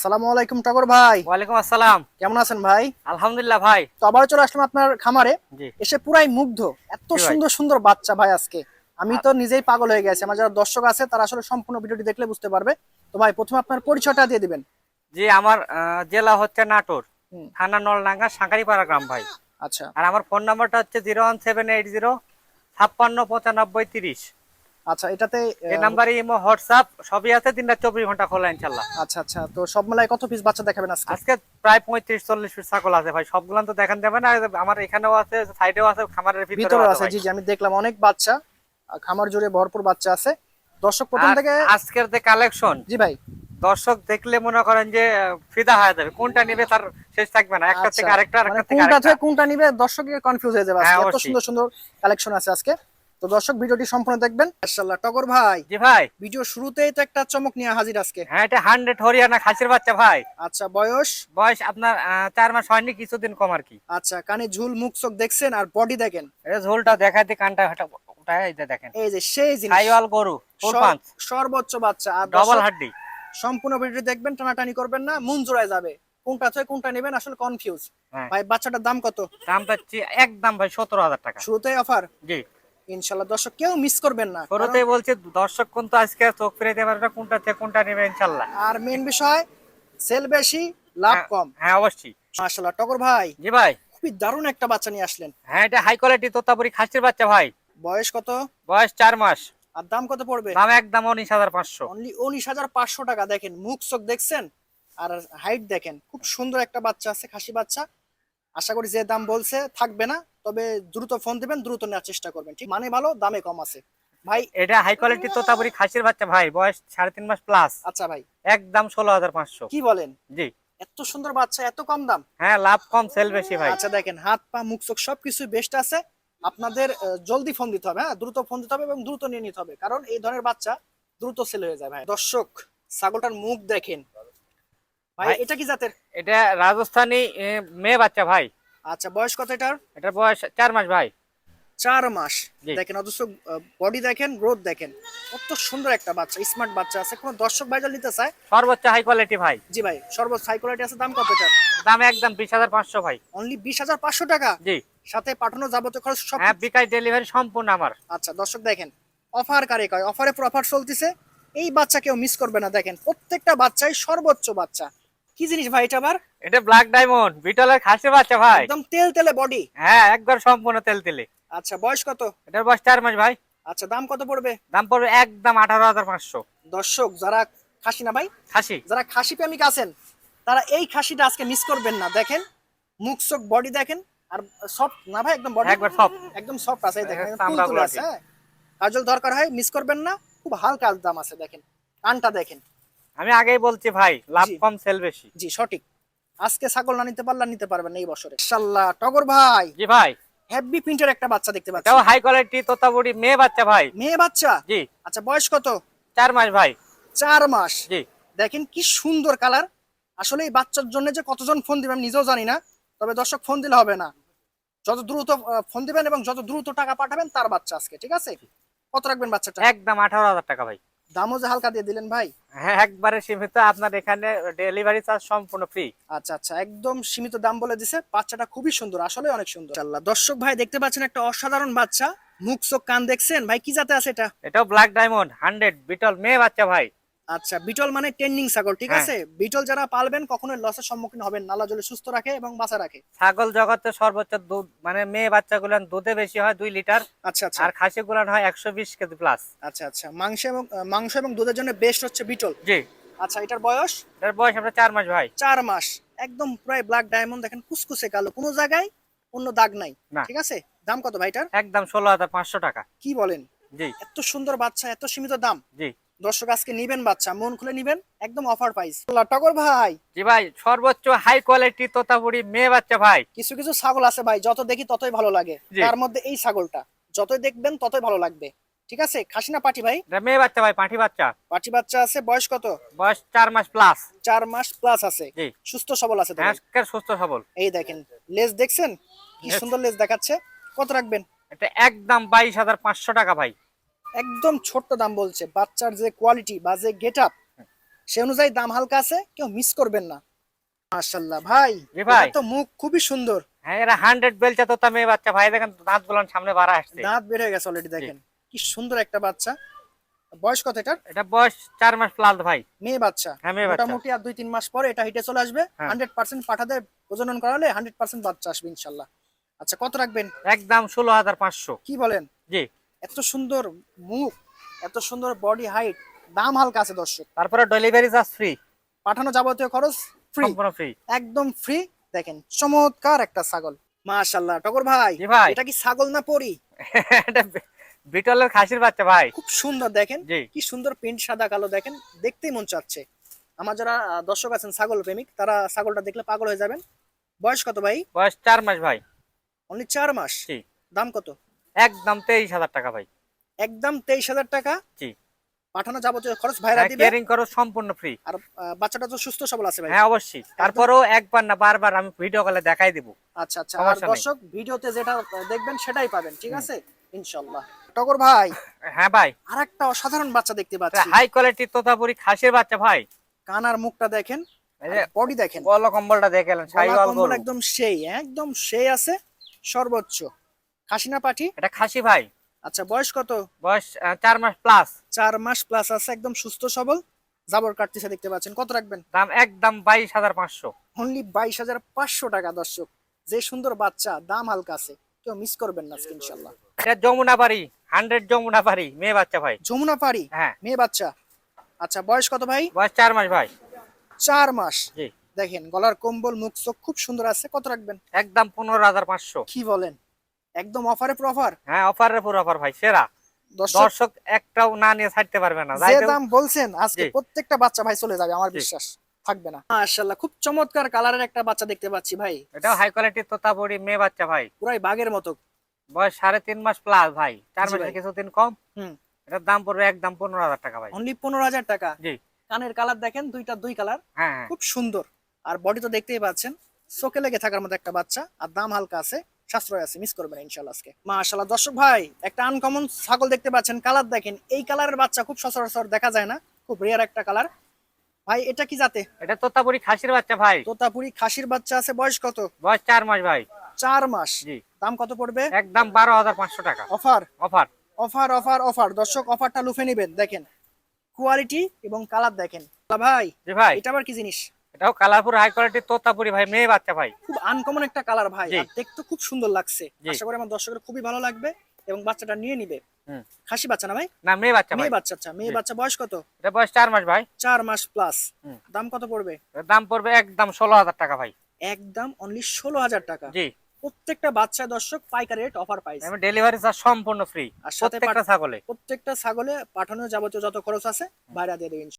আসসালামু আলাইকুম টগর ভাই। ওয়ালাইকুম আসসালাম। কেমন আছেন ভাই? আলহামদুলিল্লাহ ভাই। তো আবার চলে আসলাম আপনার খামারে। জি এসে পুরাই মুগ্ধ। এত জি ভাই। সুন্দর সুন্দর বাচ্চা ভাই আজকে। আমি আ- তো নিজেই পাগল হয়ে গেছি। আমার যারা দর্শক আছে তারা আসলে সম্পূর্ণ ভিডিওটি দেখলে বুঝতে পারবে। তো ভাই প্রথমে আপনার পরিচয়টা দিয়ে দিবেন। জি আমার জেলা হচ্ছে নাটোর, হুম, থানা নলডাঙ্গা, সাঁকারিপাড়া গ্রাম ভাই। আচ্ছা আর আমার ফোন নাম্বারটা হচ্ছে 01780 56 95 30। আচ্ছা এটাতে এই নাম্বারে ইমো হোয়াটসঅ্যাপ সবই আছে, দিনটা 24 ঘন্টা খোলা ইনশাল্লাহ। আচ্ছা আচ্ছা, তো সব মিলাই কত পিস বাচ্চা দেখাবেন আজকে? আজকে প্রায় 35-40 পিস ছাগল আছে ভাই, সবগুলো তো দেখান যাবে না। আমার এখানেও আছে, সাইডেও আছে, খামারের ভিতরেও ভিতরে আছে আছে, ভাই। জি জি, আমি দেখলাম অনেক বাচ্চা। খামার জুড়ে ভরপুর বাচ্চা আছে। দর্শক প্রথম আর থেকে। আজকের যে কালেকশন, জি ভাই। দর্শক দেখলে মনে করেন যে ফিদা হয়ে যাবে, কোনটা নিবে তার শেষ থাকবে না, একটা আচ্ছা, থেকে আরেকটা, মানে আরেকটা থেকে কোনটা আরেকটা। থেকে কোনটা নিবে দর্শকের কনফিউজ হয়ে যাবে হ্যাঁ আজকে, এত অবশ্যই। সুন্দর সুন্দর কালেকশন আছে আজকে। তো দর্শক ভিডিওটি সম্পূর্ণ দেখবেন মাশাআল্লাহ। টগর ভাই, জি ভাই। ভিডিও শুরুতেই তো একটা চমক নিয়ে হাজির আজকে। হ্যাঁ, এটা 100 হরিয়ানা খাসির বাচ্চা ভাই। আচ্ছা, বয়স? বয়স আপনার 4 মাস হয়নি, কিছুদিন কম আর কি। আচ্ছা, কানে ঝুল, মুখ চোখ দেখছেন, আর বডি দেখেন। এটা ঝোলটা দেখাতে, কানটা উঠায়, এই যে দেখেন। এই যে সেই জিনিস। সাইওয়াল গরু, ফুল সর- পাঁচ, সর্বোচ্চ বাচ্চা। আর ডবল দর্শক হাড্ডি। সম্পূর্ণ ভিডিও দেখবেন, টানাটানি করবেন না, মন জোড়ায় যাবে। কোনটা থেকে কোনটা নেবেন আসলে কনফিউজ। হ্যাঁ, ভাই বাচ্চাটার দাম কত? দাম পাচ্ছি একদম ভাই 17,000 টাকা। শুরুতেই অফার। জি, ইনশাল্লাহ দর্শক কেউ মিস করবেন না, কারণ শুরুতেই বলছি দর্শক কিন্তু আজকে চোখ ফিরাইতে পারবে না, কোনটা থেকে কোনটা নেবে ইনশাল্লাহ। আর মেন বিষয়, সেল বেশি, লাভ হ্যাঁ কম। হ্যাঁ, অবশ্যই। মাশাআল্লাহ টগর ভাই, জি ভাই। খুবই দারুণ একটা বাচ্চা নিয়ে আসলেন। হ্যাঁ, এটা হাই কোয়ালিটি তোতাপুরি খাসির বাচ্চা ভাই। বয়স কত? বয়স 4 মাস। আর দাম কত পড়বে? দাম একদম 19,500। অনলি 19,500 টাকা। দেখেন মুখ চোখ দেখছেন, আর হাইট দেখেন, খুব সুন্দর একটা বাচ্চা আছে, খাসি বাচ্চা। আশা করি যে দাম বলছে থাকবে না, তবে দ্রুত ফোন দিবেন, দ্রুত নেওয়ার চেষ্টা করবেন, ঠিক মানে ভালো, দামে কম আছে ভাই। এটা হাই কোয়ালিটি তোতাপুরি খাসির বাচ্চা ভাই, বয়স 3.5 মাস প্লাস। আচ্ছা ভাই, একদম 16,500। কি বলেন? জি। এত সুন্দর বাচ্চা, এত কম দাম? হ্যাঁ, লাভ কম সেল বেশি ভাই। আচ্ছা দেখেন, হাত পা মুখ চোখ সবকিছু বেস্ট আছে। আপনাদের জলদি ফোন দিতে হবে, হ্যাঁ দ্রুত ফোন দিতে হবে এবং দ্রুত নিয়ে নিতে হবে, কারণ এই ধরনের বাচ্চা দ্রুত সেল হয়ে যায় ভাই। দর্শক ছাগলটার মুখ দেখেন ভাই, ভাই, এটা কি জাতের? এটা রাজস্থানী মেয়ে বাচ্চা ভাই। আচ্ছা, বয়স কত এটার? এটার বয়স 4 মাস ভাই। 4 মাস। জি। দেখেন অথচ বডি দেখেন, গ্রোথ দেখেন, কত সুন্দর একটা বাচ্চা, স্মার্ট বাচ্চা আছে। কোন দর্শক ভাই যদি নিতে চায়? সর্বোচ্চ হাই কোয়ালিটি ভাই। জি ভাই, সর্বোচ্চ হাই কোয়ালিটি আছে। দাম কত এটার? দাম একদম 20,500 ভাই। অনলি 20,500 টাকা। জি। সাথে পাঠানো যাবতীয় খরচ সব। হ্যাঁ, বিকাশ ডেলিভারি সম্পূর্ণ আমার। আচ্ছা দর্শক দেখেন, অফার কারে কয়, অফারে প্রফার চলতেছে। এই বাচ্চা কেউ মিস করবে না। দেখেন প্রত্যেকটা বাচ্চাই সর্বোচ্চ বাচ্চা। কি জিনিস ভাই এটা আবার? এটা ব্ল্যাক ডায়মন্ড বিটলের খাসির বাচ্চা ভাই। একদম তেল তেলে বডি। হ্যাঁ, একবার সম্পূর্ণ তেল তেলে। আচ্ছা, বয়স কত? এটার বয়স 4 মাস ভাই। আচ্ছা, দাম কত পড়বে? দাম পড়বে একদম 18,500। দর্শক যারা খাসি না ভাই, খাসি। যারা খাসি প্রেমিক আছেন, তারা এই খাসিটা আজকে মিস করবেন না। দেখেন মুখ চোখ বডি দেখেন, আর সফট না ভাই, একদম বডি একবার সব। একদম সফট আছে। এই দেখেন একদম চামড়া তুলতুলে গুলো আছে, ঠিক। হ্যাঁ। কাজল দরকার হয় মিস করবেন না, খুব হালকা দাম আছে। দেখেন কানটা দেখেন। আমি আগেই বলছি ভাই, লাভ জি কম সেল বেশি। জি, সঠিক। আজকে ছাগল না নিতে পারলে নিতে পারবেন না এই বছরে ইনশাআল্লাহ। টগর ভাই, জি ভাই। হেভি প্রিন্টের একটা বাচ্চা দেখতে পাচ্ছি। এটাও হাই কোয়ালিটি তোতাপুরি মেয়ে বাচ্চা ভাই। মেয়ে বাচ্চা? জি। আচ্ছা, বয়স কত? 4 মাস ভাই। 4 মাস। জি। দেখেন কি সুন্দর কালার। আসলে এই বাচ্চার জন্য যে কতজন ফোন দিবেন আমি নিজেও জানি না, তবে দর্শক ফোন দিলে হবে না, যত দ্রুত ফোন দিবেন এবং যত দ্রুত টাকা পাঠাবেন তার বাচ্চা আজকে, ঠিক আছে? কত রাখবেন বাচ্চাটা? একদম 18,000 টাকা ভাই। দামও যে হালকা দিয়ে দিলেন ভাই। হ্যাঁ, একবারে সীমিত, আপনার এখানে ডেলিভারি চার্জ সম্পূর্ণ ফ্রি। আচ্ছা আচ্ছা, একদম সীমিত দাম বলে দিছে। বাচ্চাটা খুবই সুন্দর, আসলে অনেক সুন্দর। ইনশাআল্লাহ দর্শক ভাই দেখতে পাচ্ছেন একটা অসাধারণ বাচ্চা। মুখ চোখ কান দেখছেন ভাই, কি জাতে আছে এটা? এটাও ব্ল্যাক ডায়মন্ড 100 বিটল মেয়ে বাচ্চা ভাই। আচ্ছা, বিটল মানে ট্রেন্ডিং ছাগল, ঠিক হ্যাঁ। আছে। বিটল যারা পালবেন কখনোই লসের সম্মুখীন হবেন না, আল্লাহ যদি সুস্থ রাখে এবং বাঁচা রাখে। ছাগল জগতে সর্বোচ্চ দুধ, মানে মেয়ে বাচ্চাগুলান দুধে বেশি হয় 2 লিটার। আচ্ছা আচ্ছা আর খাসি গুলান হয় 120 কেজি প্লাস। আচ্ছা আচ্ছা, মাংস এবং দুধের জন্য বেস্ট হচ্ছে বিটল। জি। আচ্ছা, এটার বয়স? এটার বয়স আপনার 4 মাস ভাই। 4 মাস। একদম প্রায় ব্ল্যাক ডায়মন্ড, দেখেন কুচকুচে কালো, কোনো জায়গায় অন্য দাগ নাই, না। ঠিক আছে। দাম কত ভাইটার? একদম 16,500 টাকা। কি বলেন? জি। এত সুন্দর বাচ্চা, এত সীমিত দাম। জি। দর্শক আজকে নিবেন বাচ্চা, মন খুলে নিবেন, একদম অফার প্রাইস। টগর ভাই, জি ভাই, সর্বোচ্চ হাই কোয়ালিটি তোতাপুরি মেয়ে বাচ্চা ভাই। কিছু কিছু ছাগল আছে ভাই, যত দেখি ততই ভালো লাগে। জি। তার মধ্যে এই ছাগলটা যতই দেখবেন ততই ভালো লাগবে, ঠিক আছে। খাসি না পাটি ভাই? এটা মেয়ে বাচ্চা ভাই, পাঁঠি বাচ্চা। পাটি বাচ্চা আছে। বয়স কত? বয়স 4 মাস প্লাস। 4 মাস প্লাস আছে। জি। সুস্থ সবল আছে তো হ্যাঁ, ভাই? সুস্থ সবল। এই দেখেন লেজ দেখছেন, কি লেজ। সুন্দর লেজ দেখাচ্ছে। কত রাখবেন? এটা একদম 22,500 টাকা ভাই। একদম ছোট্ট দাম বলছে। বাচ্চার যে কোয়ালিটি বা যে গেট আপ, সে অনুযায়ী দাম হালকা আছে, কেউ মিস করবেন না। মাশাআল্লাহ ভাই, জি ভাই। এটা তো মুখ খুবই সুন্দর, হ্যাঁ এরা 100 বেলচা তোতা মেয়ে বাচ্চা ভাই, দেখেন দাঁত গুলো সামনে বাড়া আসছে। দাঁত বের হয়ে গেছে অলরেডি, দেখেন কি সুন্দর একটা বাচ্চা। বয়স কত এটার? এটা বয়স 4 মাস প্লাস ভাই। মেয়ে বাচ্চা। হ্যাঁ মেয়ে বাচ্চা। মোটামুটি আর 2-3 মাস পরে এটা হিটে চলে আসবে। হ্যাঁ। 100% পাঠাতে প্রজনন করালে 100% বাচ্চা আসবে ইনশাআল্লাহ। আচ্ছা, কত রাখবেন? একদম 16,500। কি বলেন? জি। এত সুন্দর মুখ, এত সুন্দর বডি হাইট, দাম হালকা আছে দর্শক। তারপরে ডেলিভারি চার্জ ফ্রি, পাঠানো যাবতীয় খরচ ফ্রি, সম্পূর্ণ ফ্রি। একদম ফ্রি। দেখেন চমৎকার একটা ছাগল। মাশাআল্লাহ টগর ভাই, জি ভাই। এটা কি ছাগল না পরি? এটা বিটলের খাসির বাচ্চা ভাই। খুব সুন্দর, দেখেন জি। কি সুন্দর প্রিন্ট, সাদা কালো, দেখেন দেখতেই মন চাচ্ছে। আমার যারা দর্শক আছেন ছাগল প্রেমিক, তারা ছাগলটা দেখলে পাগল হয়ে যাবেন। বয়স কত ভাই? বয়স 4 মাস ভাই। অনলি 4 মাস। জি। দাম কত? একদম 23,000 টাকা ভাই। একদম 23,000 টাকা। জি। পাঠানো যাবতীয় খরচ ভাইরা দিবে। কেয়ারিং করো সম্পূর্ণ ফ্রি। আর বাচ্চাটা তো সুস্থ সবল আছে ভাই? হ্যাঁ অবশ্যই, তারপরেও একবার না বারবার আমি ভিডিও কলে দেখাই দিব। আচ্ছা আচ্ছা, আর সমস্যা নেই। দর্শক ভিডিওতে যেটা দেখবেন সেটাই পাবেন, ঠিক আছে ইনশাআল্লাহ। টগর ভাই, হ্যাঁ ভাই। আরেকটা অসাধারণ বাচ্চা দেখতে পাচ্ছি। হাই কোয়ালিটি তোতাপুরি খাসির বাচ্চা ভাই। কানার মুখটা দেখেন, এই যে বডি দেখেন, গলা কম্বলটা দেখেন, গলা শাইওয়াল কম্বল গরু। একদম সেই, একদম সেই আছে সর্বোচ্চ। খাসি না পাঠি? এটা খাসি ভাই। আচ্ছা, বয়স কত? বয়স 4 মাস প্লাস। 4 মাস প্লাস আছে, একদম সুস্থ সবল, জাবর কাটতেছে দেখতে পাচ্ছেন। কত রাখবেন? দাম একদম 22,500। অনলি 22,500 টাকা দর্শক। যে সুন্দর বাচ্চা, দাম হালকা আছে, কেউ মিস করবেন না আজকে ইনশাআল্লাহ। এটা যমুনা বাড়ি, 100 যমুনা বাড়ি মেয়ে বাচ্চা ভাই। যমুনা পাড়ি হ্যাঁ। মেয়ে বাচ্চা। আচ্ছা, বয়স কত ভাই? বয়স 4 মাস ভাই। 4 মাস। জি। দেখেন গলার কম্বল, মুখ চোখ খুব সুন্দর আছে। কত রাখবেন? একদম 15,500। কি বলেন, একদম অফারে প্রফার। হ্যাঁ অফারের পুরো অফার ভাই, সেরা। দর্শক দর্শক একটাও না নিয়ে ছাড়তে পারবে না। যে দাম বলছেন আজকে জি। প্রত্যেকটা বাচ্চা ভাই চলে যাবে, আমার জি। বিশ্বাস থাকবে না। মাশাআল্লাহ, খুব চমৎকার কালারের একটা বাচ্চা দেখতে পাচ্ছি ভাই। এটাও হাই কোয়ালিটি তোতাপুরি মেয়ে বাচ্চা ভাই। পুরাই বাঘের মতো। বয়স 3.5 মাস প্লাস ভাই, 4 জি মাসের ভাই। কিছুদিন কম। হুম। এটার দাম পড়বে একদম 15,000 টাকা ভাই। অনলি 15,000 টাকা। জি। কানের কালার দেখেন, দুই কালার, হ্যাঁ হ্যাঁ। খুব সুন্দর। আর বডি তো দেখতেই পাচ্ছেন, চোখে লেগে থাকার মতো একটা বাচ্চা। আর দাম হালকা আছে, সাশ্রয় আছে, মিস করবেন না ইনশাআল্লাহ আজকে। মাশাআল্লাহ দর্শক ভাই, একটা আনকমন ছাগল দেখতে পাচ্ছেন। কালার দেখেন, এই কালারের বাচ্চা খুব সচরাচর দেখা যায় না, খুব রেয়ার একটা কালার। ভাই এটা কি জাতে? এটা তোতাপুরি খাসির বাচ্চা ভাই। তোতাপুরি খাসির বাচ্চা আছে। বয়স কত? বয়স 4 মাস ভাই। 4 মাস। জি। দাম কত পড়বে? একদম 12,500 টাকা। Offer offer. Offer offer offer. দর্শক অফারটা লুফে নেবেন। দেখেন কোয়ালিটি এবং কালার দেখেন। ভাই জি ভাই। এটা আবার কি জিনিস? এটাও কালারপুর হাই কোয়ালিটি তোতাপুরি ভাই মেয়ে বাচ্চা ভাই। খুব আনকমন একটা কালার ভাই, জি। আর দেখতে খুব সুন্দর লাগছে। জি। আশা করি আমার দর্শকের খুবই ভালো লাগবে এবং বাচ্চাটা নিয়ে নিবে। হুম। খাসি বাচ্চা না ভাই? না মেয়ে বাচ্চা ভাই। মেয়ে বাচ্চা। আচ্ছা, মেয়ে জি। বাচ্চা। বয়স কত? এটা বয়স 4 মাস ভাই। 4 মাস প্লাস। হুম। দাম কত পড়বে? এটার দাম পড়বে একদম 16,000 টাকা ভাই। একদম অনলি 16,000 টাকা। জি। প্রত্যেকটা বাচ্চা দর্শক পাইকারি রেট অফার পাইছে। আমি ডেলিভারি চার্জ সম্পূর্ণ ফ্রি আর সাথে প্রত্যেকটা ছাগলে। প্রত্যেকটা ছাগলে পাঠানো যাবতীয় যত খরচ আছে বাইরে দিয়ে দেবেন।